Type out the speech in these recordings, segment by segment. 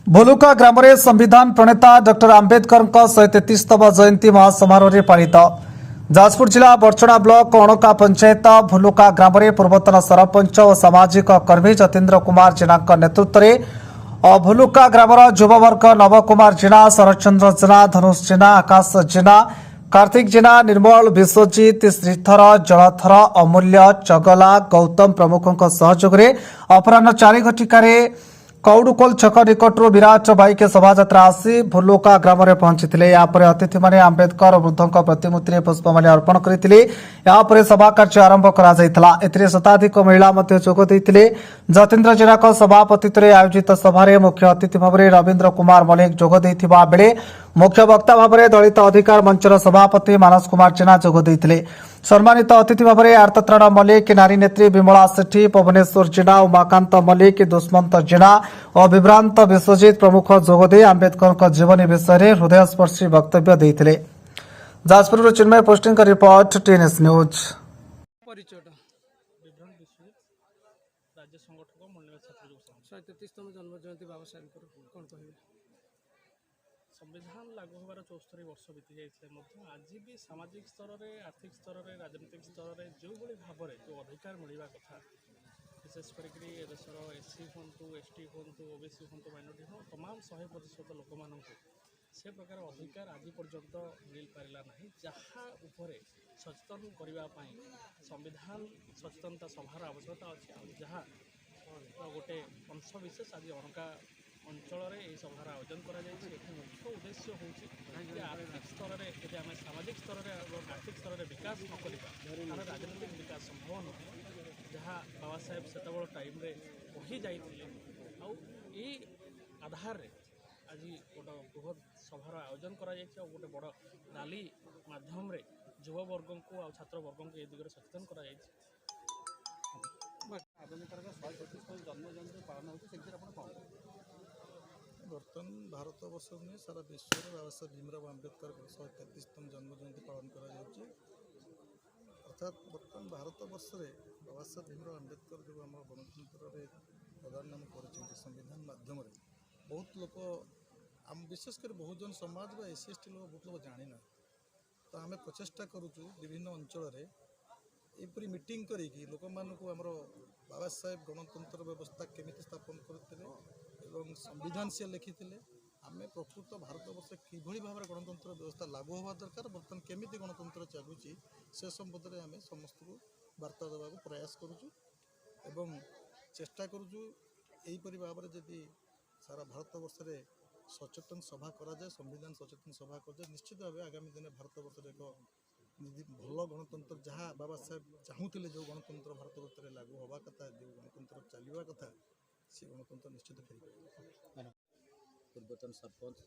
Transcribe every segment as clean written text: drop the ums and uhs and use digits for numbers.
भोलुका ग्राम में संविधान प्रणेता डॉक्टर आंबेडकर 133तम जयंती महासमारोह पालित। जाजपुर जिला बरछड़ा ब्लॉक अणका पंचायत भोलुका ग्राम में पूर्वतन सरपंच और सामाजिक कर्मी जतीन्द्र कुमार जेना नेतृत्व में भोलुका ग्रामर युववर्ग नवकुमार जेना, शरचंद्र जेना, धनुष जेना, आकाश जेना, कार्तिक जेना, निर्मल, विश्वजित, श्रीधर, जलधर, अमूल्य, चगला, गौतम प्रमुखों सहयोग में अपराह 4 घटिकार कौडुकोल छक निकटू विराट बाइक शोभायात्रा आसी भोलुका ग्राम में पहुंची। यापर अतिथि मैंने आंबेडकर वृद्धों प्रतिमूर्ति में पुष्पमाल्य अर्पण करते सभा कार्य आरंभ कर शताधिक महिला जोगदे। जतीन्द्र जेना सभापतित्व आयोजित सभार मुख्य अतिथि भाव में रवीन्द्र कुमार मल्लिक जोगदे बेले मुख्य वक्ता भाव में दलित अधिकार मंचर सभापति मानस कुमार जेना जोगदे। सम्मानित अतिथि भाव में आर्तत्राण मल्लिक, नारी नेत्री विमला सेठी, पवनेश्वर जेना, उमाकांत मल्लिक, दुष्मंत जेना और विभ्रांत विश्वजित प्रमुख जोगदे आंबेडकर जीवनी विषय में हृदयस्पर्शी वक्तव्य देते। जाजपुर चिन्मय पोस्टिंग का रिपोर्ट टीएनएस न्यूज। राज्य संगठक मंडल छात्र युव संघ 133तम जन्म जयंती बाबा साहेब कौन कहे संविधान लागू होवार 74 वर्ष बीती जाए आज भी सामाजिक स्तर में, आर्थिक स्तर में, राजनीतिक स्तर में जो भाई भाव में जो अधिकार मिलवा कथा विशेष करके देशर एससी हूँ, एसटी हूँ, ओबीसी हूँ, माइनॉरिटी हूँ, तमाम 100% लोक मान से प्रकार अधिकार आज पर्यंत मिल पारा ना। जहाँ उपरे सचेतन करने संविधान सचेतनता सभार आवश्यकता अच्छी जहाँ गोटे अंश विशेष आज अणका अंचल सभार आयोजन कर मुख्य उद्देश्य हूँ आर्थिक स्तर में यदि आम सामाजिक स्तर में आर्थिक स्तर में विकास न कर राजनीतिक विकास संभव नुहे। जहाँ बाबा साहेब से टाइम कही जाइए आधार आज गोटे बृहत सभार आयोजन कर गोटे बड़ रैली माध्यम युववर्ग को आ छात्र वर्ग को ये दिगरे सचेतन कर आगामी 133 जन्म जयंती पालन होती बर्तमान भारत वर्ष नुहे सारा विश्व में बाबा साहेब भीमराव आंबेडकर 133तम जन्म जयंती पालन कर अर्थात बर्तमान भारत वर्ष में बाबा साहेब भीमराव आंबेडकर जो आम गणतंत्र प्रदान नाम कर संविधान माध्यम बहुत लोग आम विशेषकर बहुजन समाज व एस टी लोग बहुत लोग जानी ना। तो आम प्रचेषा करुचु विभिन्न अंचल एपरी मीटिंग करी लोक मानक आमर बाबा साहेब गणतंत्र व्यवस्था केमिति स्थापन करते एवं संविधान से लिखी आम प्रकृत भारत वर्ष किभली भाव में गणतंत्र व्यवस्था लागू होगा दरकार बर्तमान केमिति गणतंत्र चलुची से संबंध में आम समस्त को वार्ता देवा प्रयास करुचु एवं चेष्टा करुचु यहीपरि भाव में जदि सारा भारत वर्ष में सचेतन सभा करा जाए संविधान सचेतन सभा कर निश्चित भाव आगामी दिन भारत वर्ष एक भल गणतंत्र जहाँ बाबा साहेब चाहूले जो गणतंत्र भारत वर्ष में लागू होगा कथा जो गणतंत्र चलवा कथा से गणतंत्र निश्चित फेर पूर्वतन सरपंच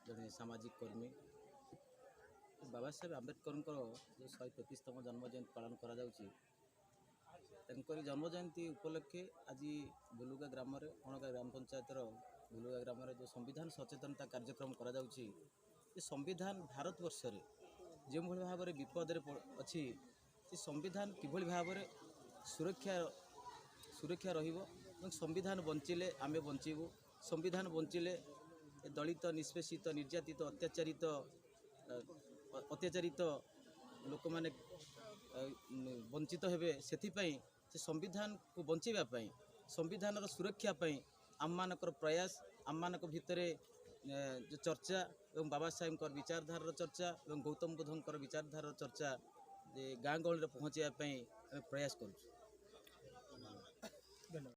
जड़े सामाजिक कर्मी बाबा साहेब आंबेडकर जो 133तम जन्म जयंती पालन कर जन्म जयंती उपलक्षे आज भोलुका ग्राम अणका ग्राम पंचायतर भोलुका ग्राम जो संविधान सचेतनता कार्यक्रम करा संविधान भारत वर्ष में जो भाव में विपद अच्छी संविधान किभली भाव में सुरक्षा रहिबो संविधान बंचिले आमे बंचीबू संविधान बंचिले दलित निष्पेषित निर्यातित अत्याचारित लोक माने वंचित हेबे सेथिपाई से संविधान को बंचीबा संविधान सुरक्षा आम मानकर प्रयास आम मानक भितरे जो चर्चा एवं बाबा साहेब विचारधारा चर्चा एवं गौतम बुद्धंकर विचारधारा चर्चा गाँ गहली पहुँचापी प्रयास करूँ।